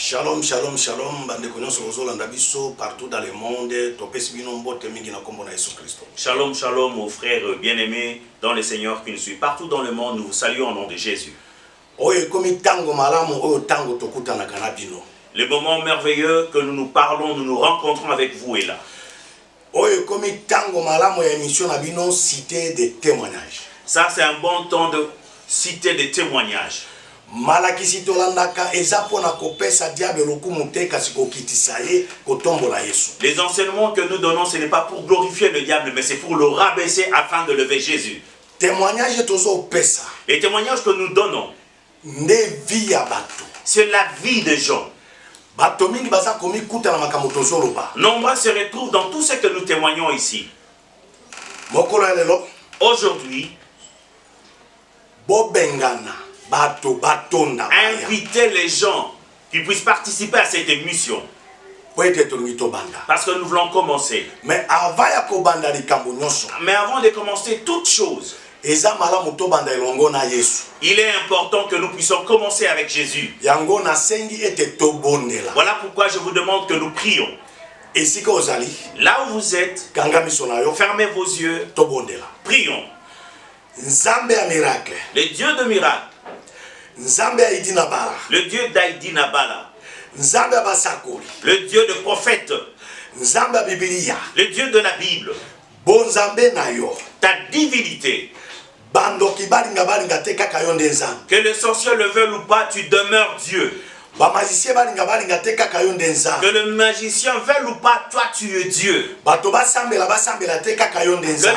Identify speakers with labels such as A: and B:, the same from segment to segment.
A: Shalom, shalom, shalom, bande konyoso ozolanda biso partout dans le monde, topesi bino mbote mingi na kombo na Yesu Kristo.
B: Shalom, shalom, aux frères bien-aimés dans le Seigneur qui nous suit partout dans le monde. Nous vous saluons au nom de Jésus.
A: Oye komi tango malamu oyo tango tokutana kana bino.
B: Le moment merveilleux que nous nous parlons, nous nous rencontrons avec vous est là.
A: Oye komi tango malamu ya émission na bino cité des témoignages.
B: Ça c'est un bon temps de citer des témoignages.
A: Malakisi tolandaka eza pona kopesa diable lokumu te kasi kokitisa ye kotombola Yesu.
B: Les enseignements que nous donnons, ce n'est pas pour glorifier le diable, mais c'est pour le rabaisser afin de lever Jésus.
A: Témoignage tozo pesa.
B: Les témoignages que nous donnons,
A: nde vie ya bato.
B: c'est la vie des gens.
A: Bato mingi baza komi kuta na makambo tozoloba.
B: Nombreux se retrouvent dans tout ce que nous témoignons ici.
A: Mokolo ya lelo.
B: Aujourd'hui,
A: Bobengana. Bato batonda.
B: invitez les gens qui puissent participer à cette émission. Parce que nous voulons commencer.
A: Mais avant
B: de commencer toute chose, il est important que nous puissions commencer avec Jésus. Voilà pourquoi je vous demande que nous prions. Là où vous êtes, fermez vos yeux, prions. Le Dieu de miracle, le Dieu d'Aïdi Nabala, le Dieu de prophète, le Dieu de la Bible, ta divinité, que le sorcier le veuille ou pas, tu demeures Dieu. Que le magicien veuille ou pas, toi tu es Dieu. Que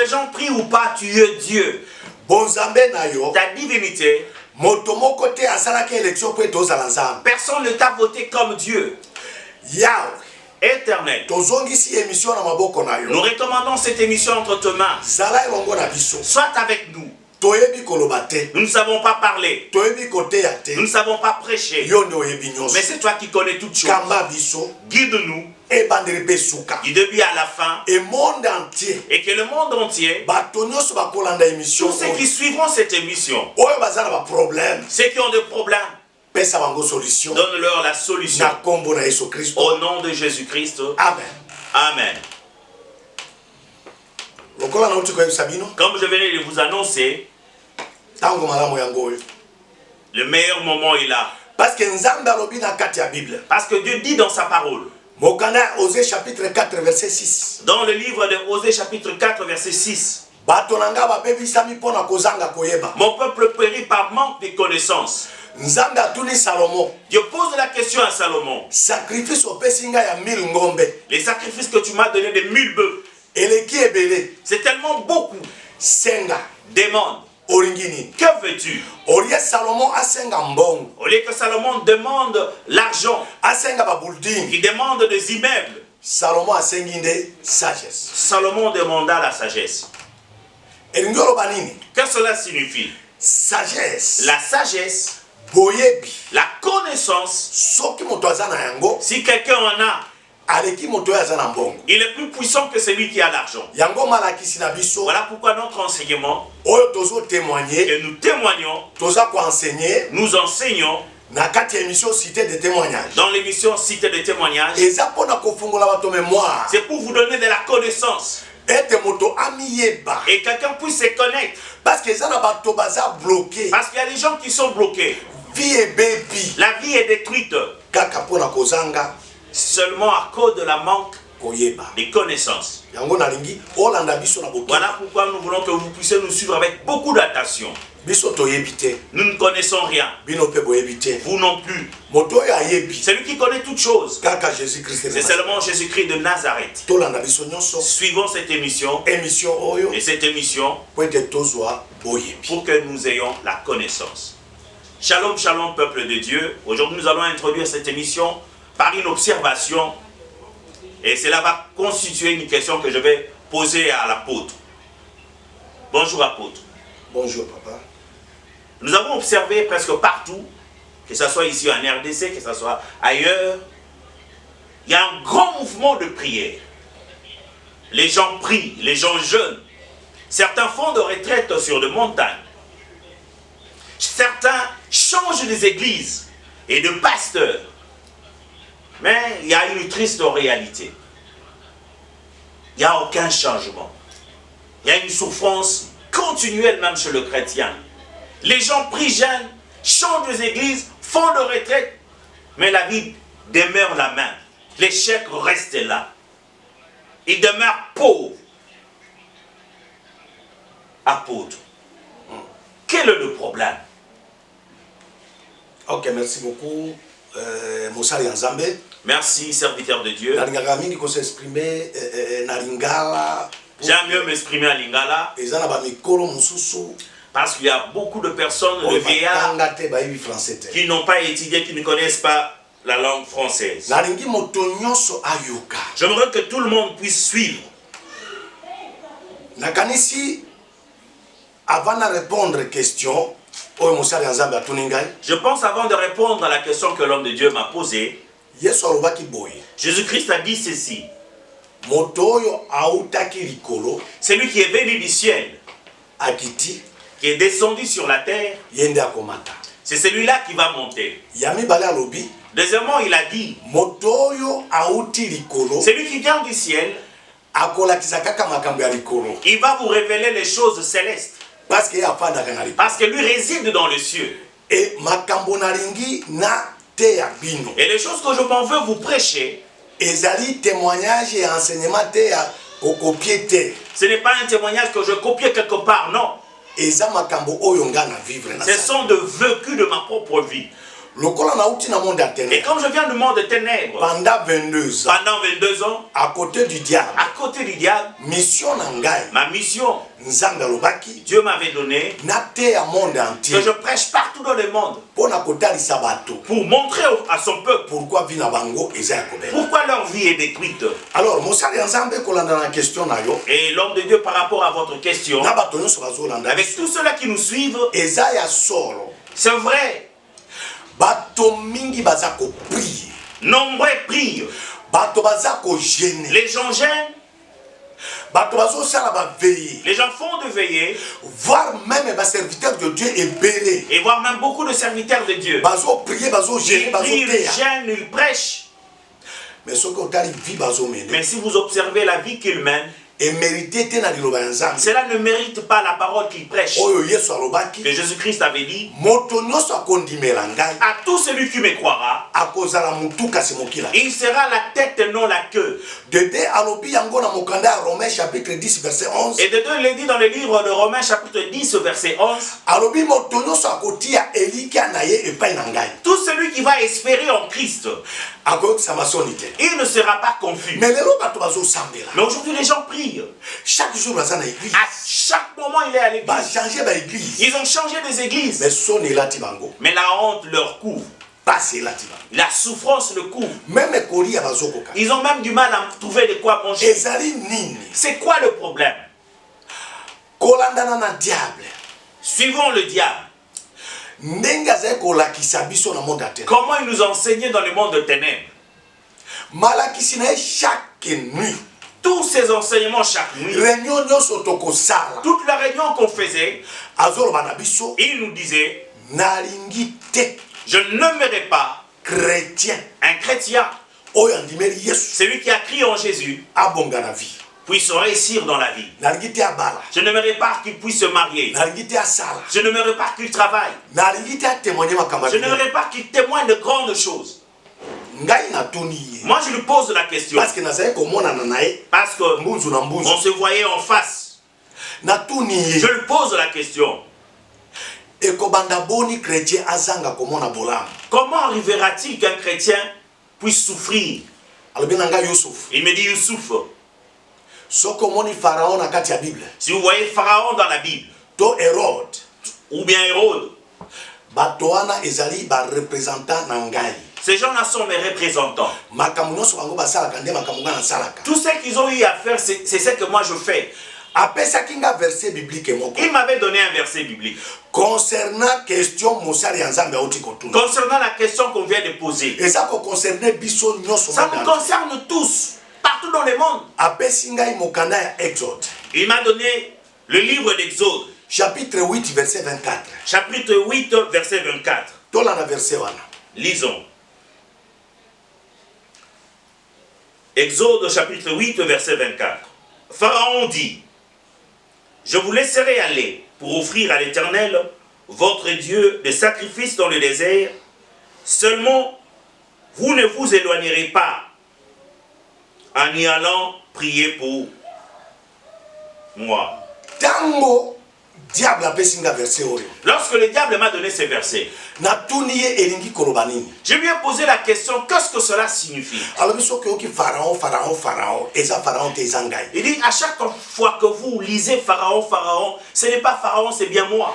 B: les gens prient ou pas, tu es Dieu. Ta divinité, personne ne t'a voté comme Dieu. Éternel, nous recommandons cette émission entre tes mains. Sois avec nous. Nous ne savons pas parler. Nous ne savons pas prêcher. Mais c'est toi qui connais toutes choses. Guide-nous du début à la fin. Et que le monde entier, tous ceux qui suivront cette émission, ceux qui ont des problèmes, donne-leur la solution. Au nom de Jésus-Christ.
A: Amen.
B: Amen. Comme je venais de vous annoncer, le meilleur moment est là. Parce que Dieu dit dans sa parole,
A: Osée chapitre 4 verset 6.
B: Dans le livre de Osée chapitre 4 verset 6. Mon peuple périt par manque de connaissances. Dieu pose la question à Salomon. Les sacrifices que tu m'as donné de 1000 bœufs, c'est tellement beaucoup. Demande. Que veux-tu? Au lieu que Salomon demande l'argent, il demande des immeubles. Salomon demanda la sagesse. Que cela signifie? La sagesse, la connaissance. Si quelqu'un en a, il est plus puissant que celui qui a l'argent. Voilà pourquoi notre enseignement, que nous témoignons, nous enseignons dans l'émission Cité des témoignages. C'est pour vous donner de la connaissance. Et quelqu'un puisse se connaître. Parce qu'il y a des gens qui sont bloqués. La vie est détruite seulement à cause de la manque des connaissances. Voilà pourquoi nous voulons que vous puissiez nous suivre avec beaucoup d'attention. Nous ne connaissons rien. Vous non plus. Celui qui connaît toutes choses, c'est seulement Jésus-Christ de Nazareth. Suivons cette émission. Et cette émission pour que nous ayons la connaissance. Shalom, shalom, peuple de Dieu. Aujourd'hui, nous allons introduire cette émission par une observation. Et cela va constituer une question que je vais poser à l'apôtre. Bonjour apôtre.
A: Bonjour papa.
B: Nous avons observé presque partout, que ce soit ici en RDC, que ce soit ailleurs, il y a un grand mouvement de prière. Les gens prient, les gens jeûnent. Certains font de retraite sur des montagnes. Certains changent des églises et de pasteurs. Mais il y a une triste réalité. Il n'y a aucun changement. Il y a une souffrance continuelle même chez le chrétien. Les gens prient, jeûnent, chantent des églises, font de retraite, mais la vie demeure la même. L'échec reste là. Ils demeurent pauvres. Apôtres. Quel est le problème?
A: Ok, merci beaucoup. Moussari Nzambe.
B: Merci, serviteur de Dieu. J'aime mieux m'exprimer en lingala. Parce qu'il y a beaucoup de personnes, de vieillards, qui n'ont pas étudié, qui ne connaissent pas la langue française. J'aimerais que tout le monde puisse suivre.
A: Avant de répondre aux questions, je
B: pense avant de répondre à la question que l'homme de Dieu m'a posée, Jésus-Christ a dit ceci. C'est lui qui est venu du ciel, qui est descendu sur la terre. C'est celui-là qui va monter. Deuxièmement, il a dit, c'est lui qui vient du ciel. Il va vous révéler les choses célestes. Parce que lui réside dans les cieux. Et les choses que je m'en veux vous prêcher,
A: témoignage et enseignement
B: ce n'est pas un témoignage que je copie quelque part, non. Ce sont de vécus de ma propre vie. Et comme je viens du monde des ténèbres,
A: pendant 22
B: ans,
A: à côté du diable,
B: ma mission, Dieu m'avait donné que je prêche partout dans le monde pour montrer à son peuple pourquoi leur vie est détruite.
A: Alors,
B: et l'homme de Dieu par rapport à votre question, avec tous ceux-là qui nous suivent, c'est vrai. Nombreux prient. Les gens gênent. Les gens font de veiller.
A: Voire même les serviteurs de Dieu
B: et voir même beaucoup de serviteurs de Dieu. Ils prient, ils gênent, ils prêchent. Mais si vous observez la vie qu'ils mènent, cela ne mérite pas la parole qu'il prêche. Que Jésus-Christ avait dit, à tout celui qui me croira, il sera la tête et non la queue. Et de deux, il est dit dans le livre de Romains chapitre 10 verset 11, tout celui qui va espérer en Christ, il ne sera pas confus. Mais aujourd'hui les gens prient.
A: Chaque jour,
B: à chaque moment, il est à l'église. Ils ont changé des églises. Mais la honte leur couvre. La souffrance le couvre. Ils ont même du mal à trouver de quoi manger. C'est quoi le problème? Suivons le diable. Comment il nous enseignait dans le monde de ténèbres?
A: Chaque nuit.
B: Tous ces enseignements chaque nuit, toute la réunion qu'on faisait, il nous disait, je n'aimerais pas un chrétien, celui qui a crié en Jésus, puisse réussir dans la vie. Je n'aimerais pas qu'il puisse se marier. Je n'aimerais pas qu'il travaille. Je n'aimerais pas qu'il témoigne de grandes choses. Moi je lui pose la question parce que on se voyait en face. Je lui pose la question. Comment arrivera-t-il qu'un chrétien puisse souffrir? Il me dit Youssouf, si vous voyez Pharaon dans la Bible, ou bien Hérode, ces gens-là sont mes représentants. Tout ce qu'ils ont eu à faire, c'est ce que moi je fais. Il m'avait donné un verset biblique.
A: Concernant la question qu'on
B: vient de poser.
A: Ça nous
B: concerne tous, partout dans le monde. Il m'a donné le livre d'Exode.
A: Chapitre 8, verset 24.
B: Chapitre 8, verset 24. Lisons. Exode chapitre 8, verset 24. Pharaon dit, je vous laisserai aller pour offrir à l'Éternel, votre Dieu, des sacrifices dans le désert. Seulement, vous ne vous éloignerez pas en y allant prier pour moi.
A: Tango. Diable a verset.
B: Lorsque le diable m'a donné ces versets, je lui ai posé la question, qu'est-ce que cela signifie? Il dit, à chaque fois que vous lisez Pharaon, Pharaon, ce n'est pas Pharaon, c'est bien moi.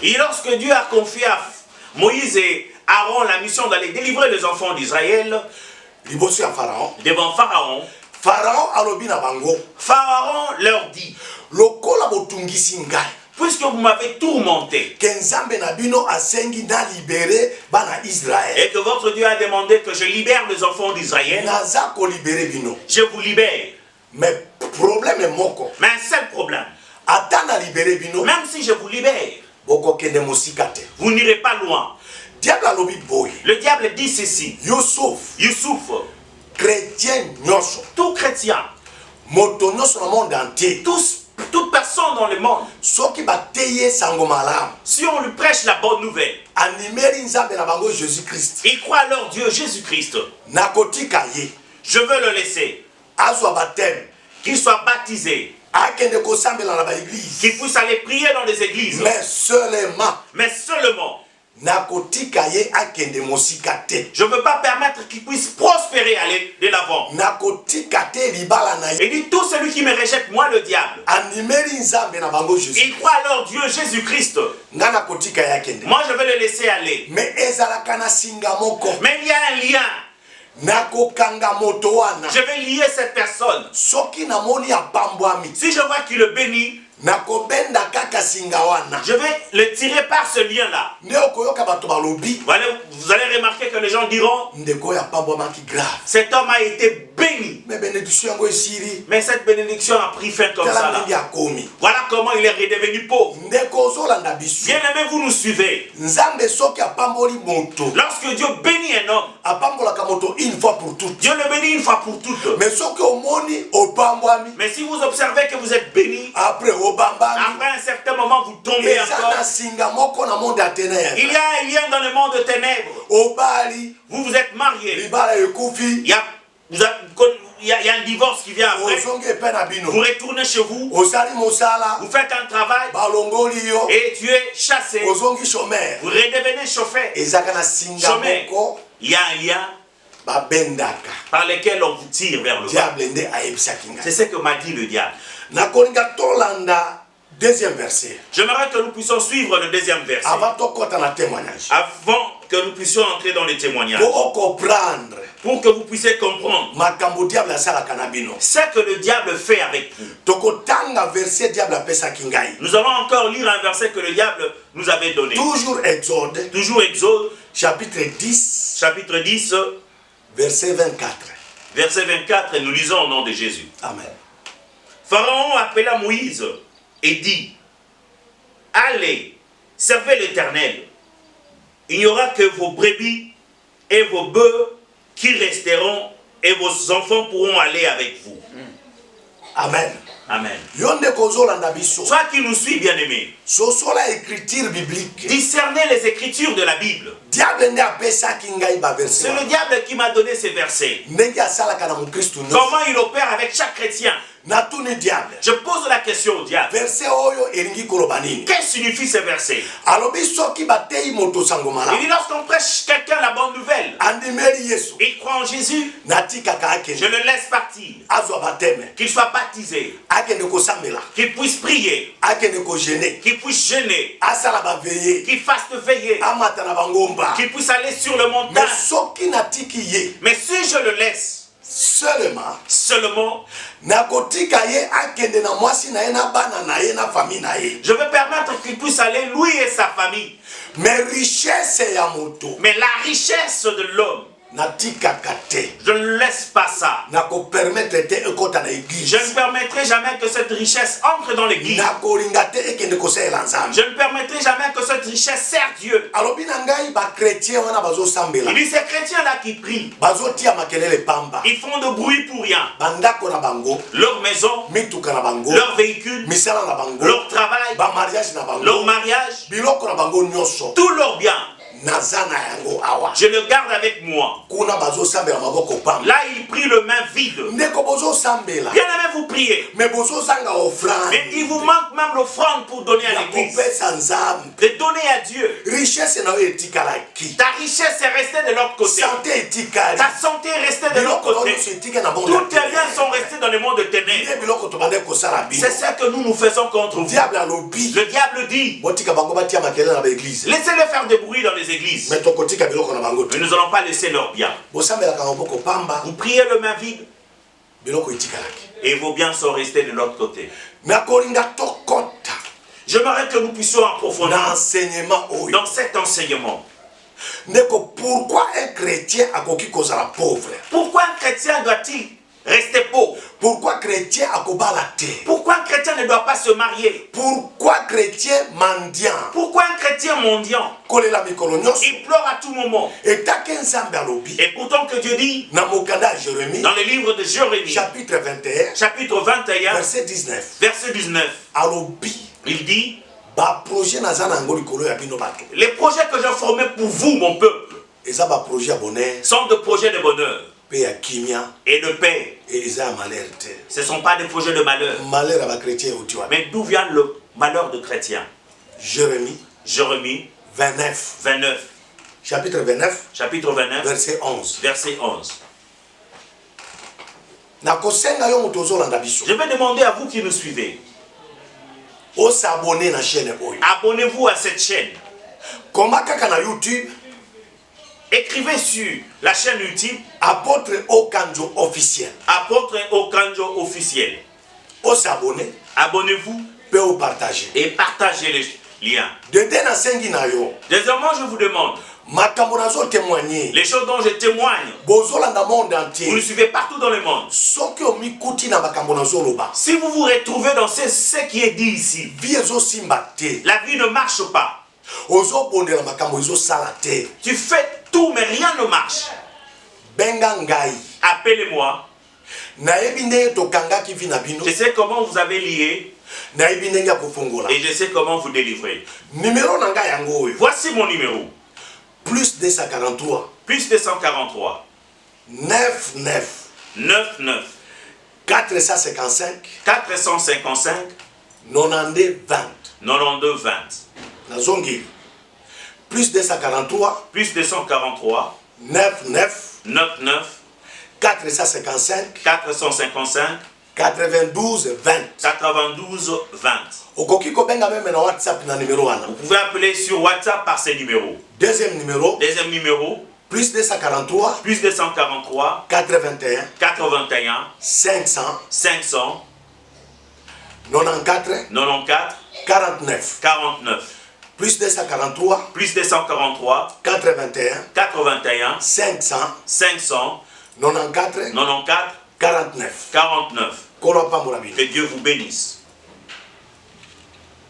B: Et lorsque Dieu a confié à Moïse et Aaron la mission d'aller délivrer les enfants d'Israël, devant Pharaon, Pharaon leur dit, puisque vous m'avez tourmenté, et que votre Dieu a demandé que je libère les enfants d'Israël, je vous libère.
A: Mais problème est moko.
B: Mais un seul problème, même si je vous libère, vous n'irez pas loin. Le diable dit ceci. Youssouf,
A: chrétien,
B: tout chrétien, toute personne dans le monde, si on lui prêche la bonne nouvelle, il croit à leur Dieu Jésus-Christ, je veux le laisser, qu'il soit baptisé, qu'il puisse aller prier dans les églises, mais seulement, je ne veux pas permettre qu'il puisse prospérer, aller de l'avant. Il dit, tout celui qui me rejette, moi le diable, il croit à leur Dieu Jésus-Christ, moi je vais le laisser aller. Mais il y a un lien. Je vais lier cette personne. Si je vois qu'il le bénit, je vais le tirer par ce lien-là. Vous allez remarquer que les gens diront, cet homme a été béni. Mais cette bénédiction a pris fin comme ça. Là. Voilà comment il est redevenu pauvre. Bien aimé, vous nous suivez. Lorsque Dieu bénit un homme, Dieu le bénit une fois pour toutes. Mais si vous observez que vous êtes béni, après un certain moment vous tombez encore. Il y a un lien dans le monde de ténèbres. Vous êtes mariés. Il y a un divorce qui vient après. Vous retournez chez vous. Vous faites un travail. Et tu es chassé. Vous redevenez chauffeur. Il y a un lien par lequel on vous tire vers le bas. C'est ce que m'a dit le diable.
A: Deuxième verset.
B: J'aimerais que nous puissions suivre le deuxième verset. Avant que nous puissions entrer dans les témoignages. Pour que vous puissiez comprendre ce que le diable fait avec vous. Nous allons encore lire un verset que le diable nous avait donné. Toujours Exode. Chapitre 10. Verset 24. Verset 24, et nous lisons au nom de Jésus.
A: Amen.
B: Pharaon appela Moïse et dit, allez, servez l'Éternel. Il n'y aura que vos brebis et vos bœufs qui resteront, et vos enfants pourront aller avec vous.
A: Amen.
B: Amen. Toi qui nous suis, bien-aimé, discernez les écritures de la Bible. C'est le diable qui m'a donné ces versets. Comment il opère avec chaque chrétien? Je pose la question au diable. Qu'est-ce que signifie ce verset? Il dit, lorsqu'on prêche quelqu'un la bonne nouvelle, il croit en Jésus, je le laisse partir, qu'il soit baptisé, qu'il puisse prier, qu'il puisse jeûner, qu'il fasse veiller, qu'il puisse aller sur le montagne. Mais si je le laisse seulement, je vais permettre qu'il puisse aller lui et sa famille.
A: Mais la richesse
B: de l'homme, Je ne laisse pas ça.
A: Je
B: ne permettrai jamais que cette richesse entre dans l'église. Je ne permettrai jamais que cette richesse sert Dieu. Il dit ces chrétiens-là qui prient. Ils font de bruit pour rien. Leur maison, leur véhicule, leur travail, leur mariage, tout leur bien. Je le garde avec moi. Là, il prie le main vide. Bien aimé, vous priez. Mais il vous manque même l'offrande pour donner à l'église. De donner à Dieu. Ta richesse est restée de l'autre côté. Ta santé est restée de l'autre côté. Tous tes biens sont restés dans le monde de ténèbres. C'est ce que nous faisons contre vous. Le diable dit, laissez-les faire des bruits dans les églises. Mais nous n'allons pas laisser leurs biens. Vous priez le main vide et vos biens sont restés de l'autre côté. J'aimerais que nous puissions approfondir dans cet enseignement.
A: Pourquoi un chrétien a pauvre?
B: Pourquoi un chrétien doit-il rester pauvre?
A: Pourquoi chrétien a la terre?
B: Pourquoi un chrétien ne doit pas se marier?
A: Pourquoi chrétien mendiant?
B: Pourquoi un chrétien mendiant? Il pleure à tout moment. Et pourtant que Dieu dit dans le livre de Jérémie, chapitre 21, verset 19, il dit, les projets que j'ai formés pour vous, mon peuple, sont des projets de bonheur et de paix. Ce ne sont pas des projets de malheur. Mais d'où vient le malheur de chrétien? Jérémie 29.
A: Chapitre 29,
B: verset 11. Je vais demander à vous qui nous suivez, abonnez-vous à cette chaîne. Écrivez sur la chaîne YouTube
A: Apôtre Okanjo officiel.
B: Abonnez-vous et partagez les liens. Désormais, je vous demande, les choses dont je témoigne, vous nous suivez partout dans le monde. Si vous vous retrouvez dans ce qui est dit ici, la vie ne marche pas. Tu fais tout mais rien ne marche. Appelez-moi. Je sais comment vous avez lié et je sais comment vous délivrer. Voici mon numéro.
A: Plus 243 99 455 92 20 Nazongi. Plus 243 99 455 92 20 Vous
B: pouvez appeler sur WhatsApp par ces numéros.
A: Deuxième numéro. Plus 243 81 500 94 49 Plus 243 81 500 94 49
B: Que Dieu vous bénisse.